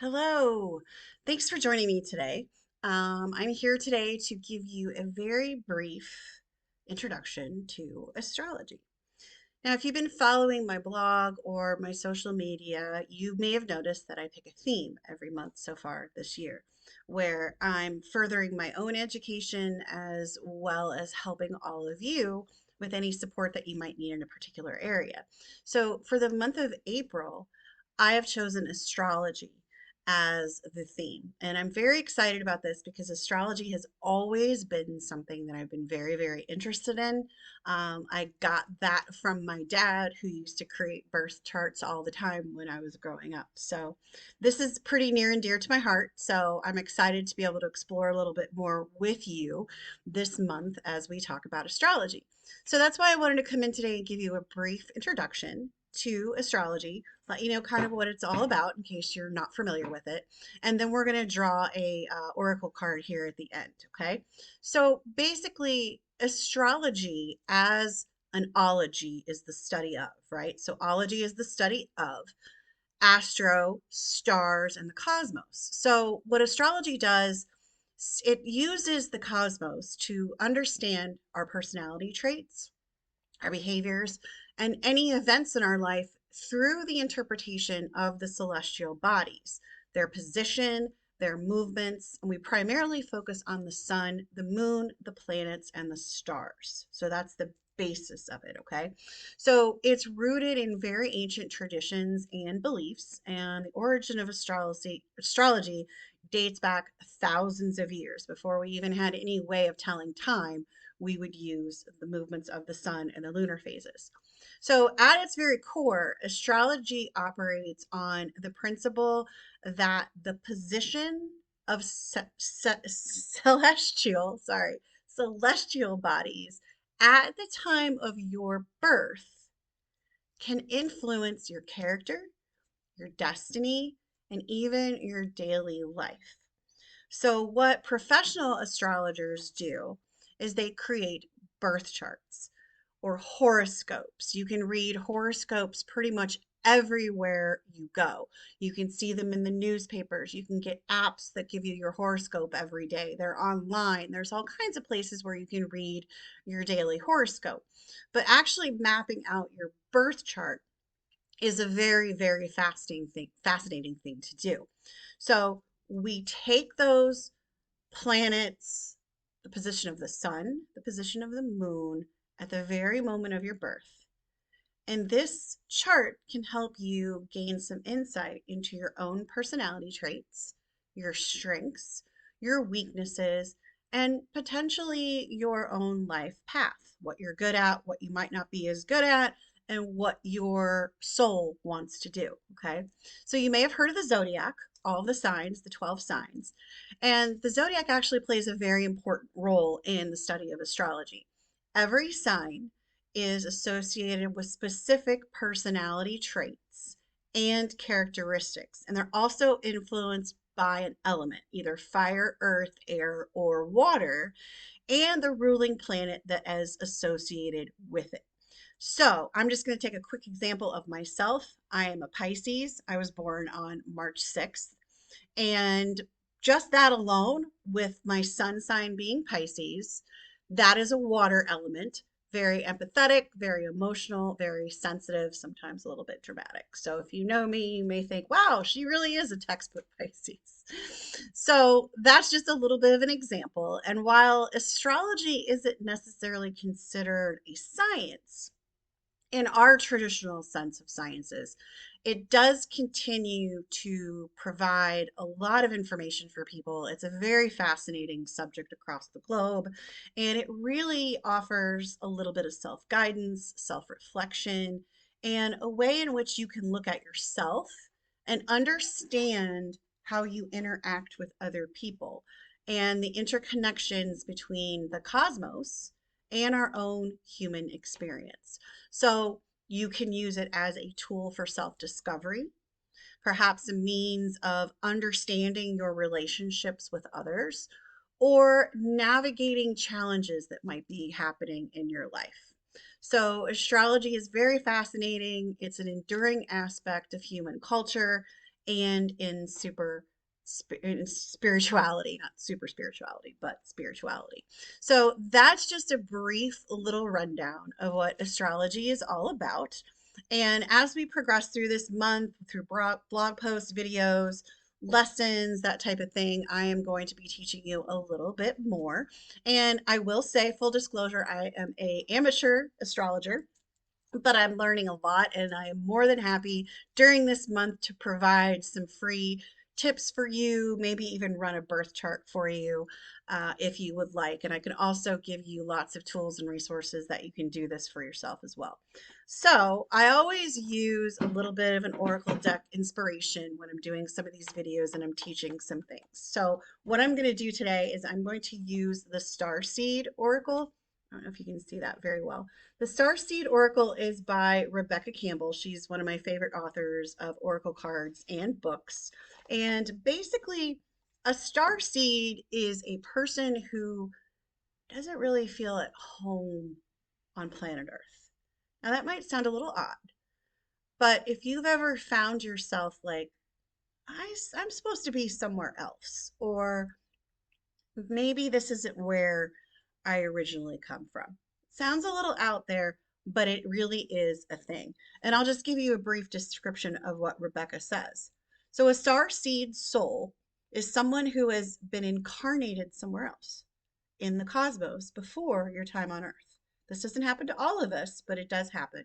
Hello. Thanks for joining me today. I'm here today to give you a very brief introduction to astrology. Now, if you've been following my blog or my social media, you may have noticed that I pick a theme every month so far this year, where I'm furthering my own education as well as helping all of you with any support that you might need in a particular area. So, for the month of April, I have chosen astrology as the theme. And I'm very excited about this because astrology has always been something that I've been very, very interested in. I got that from my dad, who used to create birth charts all the time when I was growing up. So, this is pretty near and dear to my heart. So, I'm excited to be able to explore a little bit more with you this month as we talk about astrology. So, that's why I wanted to come in today and give you a brief introduction to astrology, let you know kind of what it's all about in case you're not familiar with it. And then we're going to draw a oracle card here at the end, okay? So basically, astrology as an ology is the study of, right? So ology is the study of astro, stars, and the cosmos. So what astrology does, it uses the cosmos to understand our personality traits, our behaviors, and any events in our life through the interpretation of the celestial bodies, their position, their movements, and we primarily focus on the sun, the moon, the planets, and the stars. So that's the basis of it, okay? So it's rooted in very ancient traditions and beliefs, and the origin of astrology dates back thousands of years before we even had any way of telling time. We would use the movements of the sun and the lunar phases. So, at its very core, astrology operates on the principle that the position of celestial bodies at the time of your birth can influence your character, your destiny, and even your daily life. So, what professional astrologers do is they create birth charts or horoscopes. You can read horoscopes pretty much everywhere you go. You can see them in the newspapers. You can get apps that give you your horoscope every day. They're online. There's all kinds of places where you can read your daily horoscope. But actually mapping out your birth chart is a very, very fascinating thing to do. So we take those planets, the position of the sun, the position of the moon at the very moment of your birth. And this chart can help you gain some insight into your own personality traits, your strengths, your weaknesses, and potentially your own life path, what you're good at, what you might not be as good at, and what your soul wants to do. Okay. So you may have heard of the zodiac, all the signs, the 12 signs. And the zodiac actually plays a very important role in the study of astrology. Every sign is associated with specific personality traits and characteristics. And they're also influenced by an element, either fire, earth, air, or water, and the ruling planet that is associated with it. So I'm just going to take a quick example of myself. I am a Pisces. I was born on March 6th. And just that alone, with my sun sign being Pisces, that is a water element, very empathetic, very emotional, very sensitive, sometimes a little bit dramatic. So if you know me, you may think, wow, she really is a textbook Pisces. So that's just a little bit of an example. And while astrology isn't necessarily considered a science, in our traditional sense of sciences, it does continue to provide a lot of information for people. It's a very fascinating subject across the globe, and it really offers a little bit of self guidance, self reflection, and a way in which you can look at yourself and understand how you interact with other people and the interconnections between the cosmos and our own human experience. So you can use it as a tool for self discovery, perhaps a means of understanding your relationships with others, or navigating challenges that might be happening in your life. So, astrology is very fascinating. It's an enduring aspect of human culture, and in in spirituality, not super spirituality, but spirituality. So that's just a brief little rundown of what astrology is all about. And as we progress through this month, through blog posts, videos, lessons, that type of thing, I am going to be teaching you a little bit more. And I will say, full disclosure, I am a amateur astrologer, but I'm learning a lot, and I am more than happy during this month to provide some free tips for you, maybe even run a birth chart for you if you would like. And I can also give you lots of tools and resources that you can do this for yourself as well. So I always use a little bit of an Oracle deck inspiration when I'm doing some of these videos and I'm teaching some things. So what I'm going to do today is I'm going to use the Starseed Oracle. I don't know if you can see that very well. The Starseed Oracle is by Rebecca Campbell. She's one of my favorite authors of Oracle cards and books. And basically, a starseed is a person who doesn't really feel at home on planet Earth. Now, that might sound a little odd, but if you've ever found yourself like, I'm supposed to be somewhere else, or maybe this isn't where I originally come from. Sounds a little out there, but it really is a thing. And I'll just give you a brief description of what Rebecca says. So, a starseed soul is someone who has been incarnated somewhere else in the cosmos before your time on Earth. This doesn't happen to all of us, but it does happen.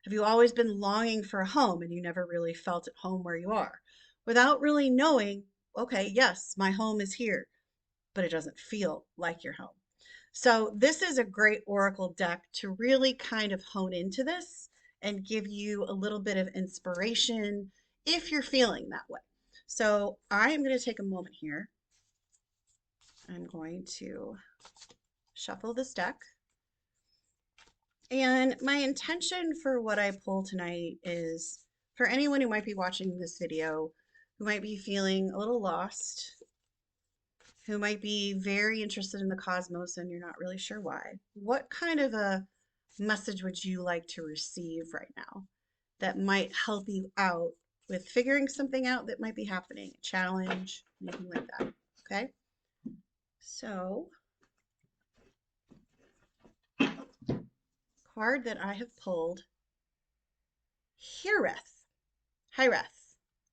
Have you always been longing for a home and you never really felt at home where you are? Without really knowing, okay, yes, my home is here, but it doesn't feel like your home. So this is a great Oracle deck to really kind of hone into this and give you a little bit of inspiration if you're feeling that way. So I am going to take a moment here. I'm going to shuffle this deck. And my intention for what I pull tonight is for anyone who might be watching this video, who might be feeling a little lost, who might be very interested in the cosmos and you're not really sure why. What kind of a message would you like to receive right now that might help you out with figuring something out that might be happening, a challenge, anything like that? Okay. So, card that I have pulled, Hireth,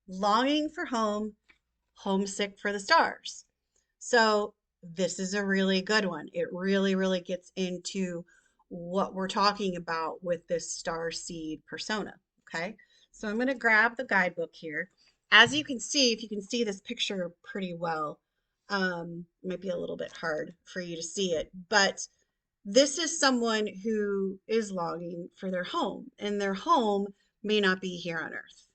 longing for home, homesick for the stars. So this is a really good one. It really, really gets into what we're talking about with this star seed persona. Okay. So I'm going to grab the guidebook here. As you can see, if you can see this picture pretty well, it might be a little bit hard for you to see it, but this is someone who is longing for their home, and their home may not be here on Earth.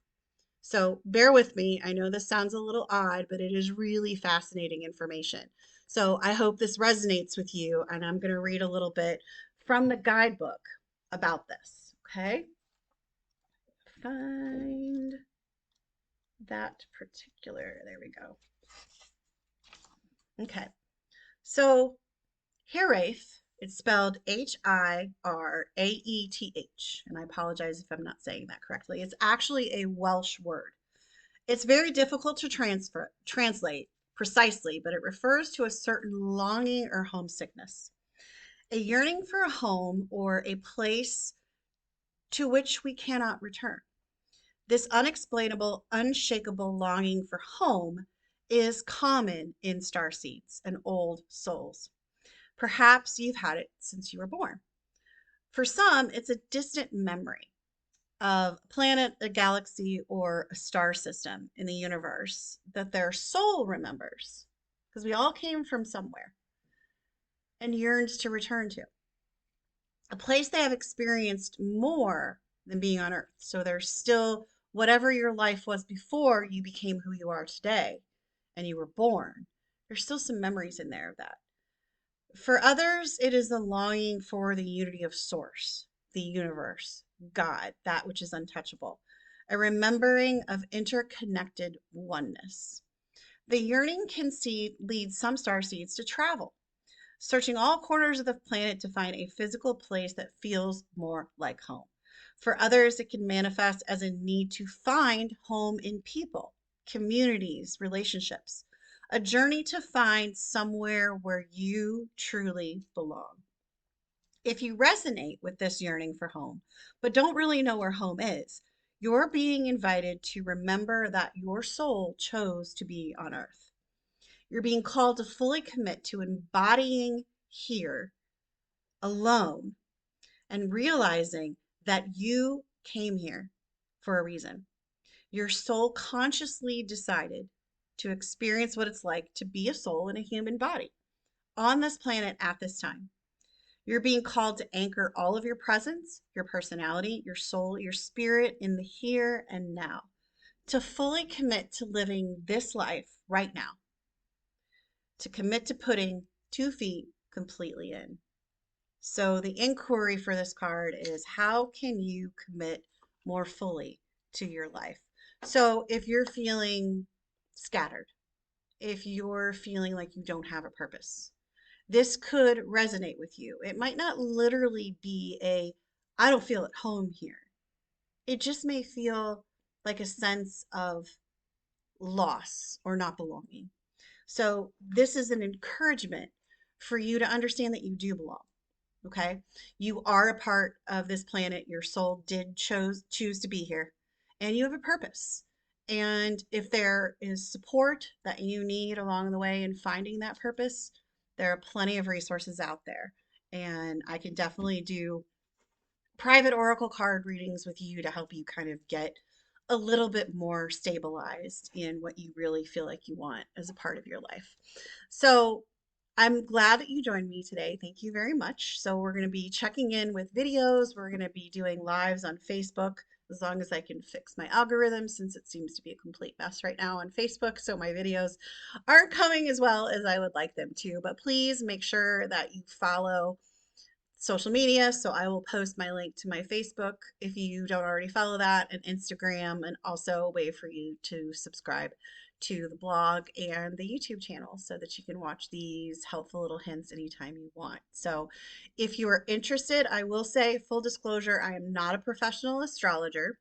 So bear with me. I know this sounds a little odd, but it is really fascinating information. So I hope this resonates with you, and I'm going to read a little bit from the guidebook about this. Okay. Find that particular, there we go. Okay. So Hiraeth, it's spelled Hiraeth, and I apologize if I'm not saying that correctly. It's actually a Welsh word. It's very difficult to translate precisely, but it refers to a certain longing or homesickness, a yearning for a home or a place to which we cannot return. This unexplainable, unshakable longing for home is common in starseeds and old souls. Perhaps you've had it since you were born. For some, it's a distant memory of a planet, a galaxy, or a star system in the universe that their soul remembers, because we all came from somewhere, and yearns to return to. A place they have experienced more than being on Earth. So there's still whatever your life was before you became who you are today and you were born. There's still some memories in there of that. For others, it is the longing for the unity of Source, the universe, God, that which is untouchable, a remembering of interconnected oneness. The yearning can lead some starseeds to travel, searching all corners of the planet to find a physical place that feels more like home. For others, it can manifest as a need to find home in people, communities, relationships, a journey to find somewhere where you truly belong. If you resonate with this yearning for home, but don't really know where home is, you're being invited to remember that your soul chose to be on earth. You're being called to fully commit to embodying here alone and realizing that you came here for a reason. Your soul consciously decided to experience what it's like to be a soul in a human body on this planet at this time. You're being called to anchor all of your presence, your personality, your soul, your spirit in the here and now, to fully commit to living this life right now, to commit to putting 2 feet completely in. So the inquiry for this card is, how can you commit more fully to your life? So if you're feeling scattered, if you're feeling like you don't have a purpose, this could resonate with you. It might not literally be I don't feel at home here. It just may feel like a sense of loss or not belonging. So this is an encouragement for you to understand that you do belong. Okay. You are a part of this planet. Your soul did choose to be here, and you have a purpose. And if there is support that you need along the way in finding that purpose, there are plenty of resources out there. And I can definitely do private oracle card readings with you to help you kind of get a little bit more stabilized in what you really feel like you want as a part of your life. So I'm glad that you joined me today. Thank you very much. So we're going to be checking in with videos. We're going to be doing lives on Facebook as long as I can fix my algorithm, since it seems to be a complete mess right now on Facebook. So my videos aren't coming as well as I would like them to. But please make sure that you follow social media. So I will post my link to my Facebook if you don't already follow that, and Instagram, and also a way for you to subscribe to the blog and the YouTube channel so that you can watch these helpful little hints anytime you want. So if you are interested, I will say, full disclosure, I am not a professional astrologer,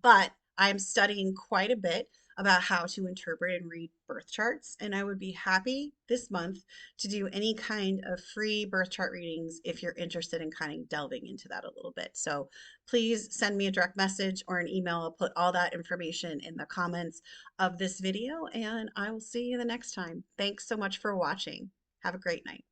but I'm studying quite a bit about how to interpret and read birth charts. And I would be happy this month to do any kind of free birth chart readings if you're interested in kind of delving into that a little bit. So please send me a direct message or an email. I'll put all that information in the comments of this video, and I will see you the next time. Thanks so much for watching. Have a great night.